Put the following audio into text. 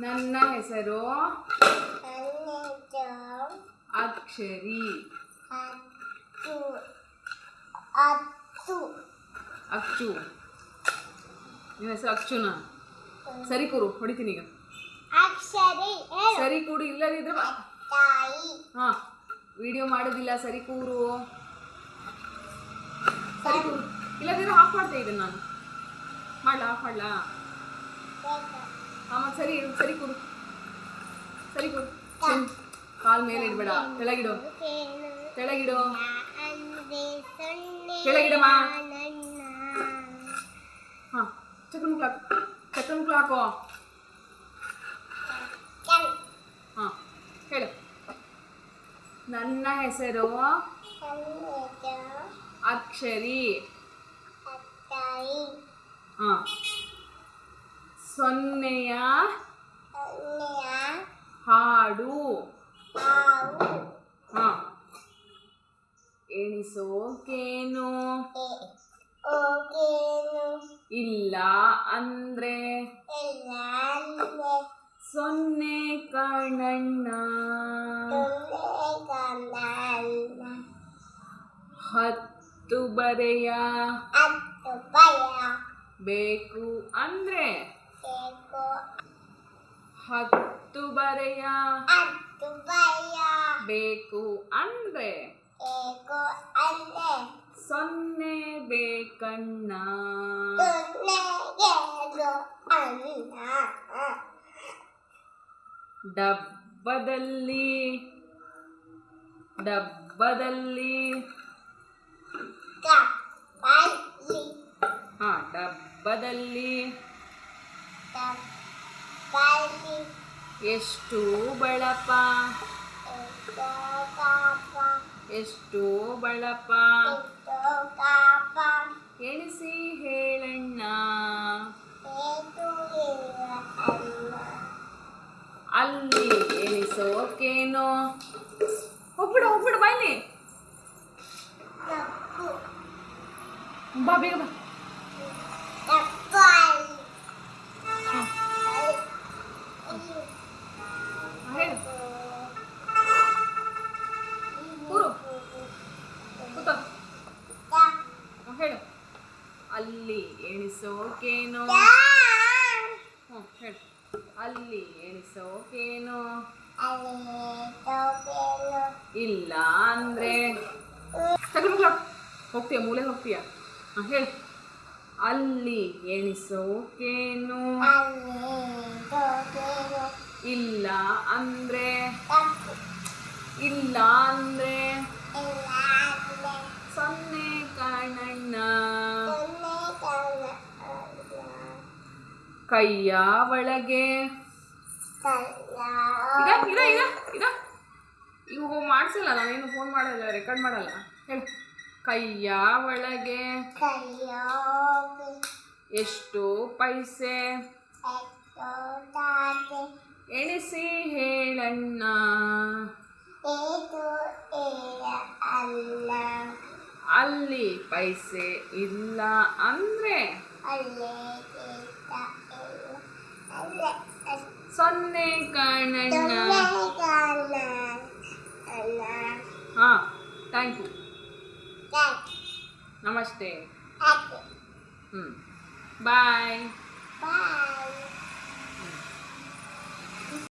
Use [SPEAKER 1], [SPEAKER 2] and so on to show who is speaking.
[SPEAKER 1] ನನ್ನ ಹೆಸರು ಅಕ್ಷರಿ. ಅಚ್ಚು. ನಿಮ್ಮ ಹೆಸರು ಅಕ್ಷುನಾ? ಸರಿ ಕೂರು, ಹೊಡಿತೀನಿ ಈಗ. ಸರಿ ಕೂಡು, ಇಲ್ಲದಿದ್ರೆ ಹಾ ವಿಡಿಯೋ ಮಾಡೋದಿಲ್ಲ. ಸರಿ ಕೂರು, ಸರಿ ಕೂರು, ಇಲ್ಲದಿದ್ರೆ ಆಫ್ ಮಾಡ್ತೇ ಇದನ್ನು ನಾನು. ಮಾಡ್ಲಾ? ಆಫ್ ಮಾಡ್ಲಾ? ಹಾಂ ಮತ್ತೆ ಸರಿ ಸರಿ ಕೂರು, ಸರಿ ಕೂರು. ಕಾಲ್ ಮೇಲೆ ಇಡಬೇಡ, ಕೆಳಗಿಡು, ಕೆಳಗಿಡು, ಕೆಳಗಿಡಮ್ಮ. ಹಾಂ ಚಕ್ರ ಮುಕ್ಳು ಹಾಕು, ಚಕ್ರ ಮುಕ್ಳು ಹಾಕೋ. ಹಾಂ ಹೇಳು. ನನ್ನ ಹೆಸರು ಅಕ್ಷರಿ. ಹಾಂ. ಸೊನ್ನೆಯ ಹಾಡು. ಹಾಂ. ಎಣಿಸೋಕೇನು ಇಲ್ಲ ಅಂದ್ರೆ ಸೊನ್ನೆ ಕಣ್ಣಣ್ಣ. ಹತ್ತು ಬರೆಯ ಬೇಕು ಅಂದ್ರೆ ಹತ್ತು ಬರೆಯ ಬೇಕು ಅಂದ್ರೆ ಸೊನ್ನೆ ಬೇಕಣ್ಣ. ಡಬ್ಬದಲ್ಲಿ ಡಬ್ಬದಲ್ಲಿ ಹಾ ಡಬ್ಬದಲ್ಲಿ ಎಷ್ಟು ಬಳಪ ಎಷ್ಟು ಬಳಪ ಎಣಿಸಿ ಹೇಳಣ್ಣ. ಅಲ್ಲಿ ಎಣಿಸೋಕೇನೋ ಹೋಗ್ಬಿಡು ಹೋಗ್ಬಿಡು ಬಾಯ್ಲಿ. ಬಾ ಬೇಗ ಬಾ. ಹೇಳು ಕೂರು ಕೂತ. ಹೇಳು. ಅಲ್ಲಿ ಎಣಿಸೋಕೇನೋ. ಹ್ಞೂ ಹೇಳು. ಅಲ್ಲಿ ಎಣಿಸೋಕೇನೋ ಇಲ್ಲ ಅಂದ್ರೆ ಹೋಗ್ತೀಯ, ಮೂಲೆ ಹೋಗ್ತೀಯ. ಹಾಂ ಹೇಳು. ಅಲ್ಲಿ ಎಣಿಸೋಕೇನು ಇಲ್ಲ ಅಂದ್ರೆ ಇಲ್ಲ ಅಂದ್ರೆ ಸೊನ್ನೆ ಕಣ್ಣಣ್ಣ. ಕೈಯ ಒಳಗೆ ಇದ ಇದ ಇದ ಇದ ಈಗ ಹೋಗಿ ಮಾಡಿಸಲ್ಲ, ನಾನೇನು ಫೋನ್ ಮಾಡಲ್ಲ, ರೆಕಾರ್ಡ್ ಮಾಡಲ್ಲ. ಹೇಳು. ಕೈಯ ಒಳಗೆ ಎಷ್ಟು ಪೈಸೆ ಎಣಿಸಿ ಹೇಳಣ್ಣ. ಅಲ್ಲಿ ಪೈಸೆ ಇಲ್ಲ ಅಂದ್ರೆ ಸೊನ್ನೆ ಕಣ್ಣಣ್ಣ. ಹಾಂ ಥ್ಯಾಂಕ್ ಯು, ನಮಸ್ತೆ. ಬಾಯ್.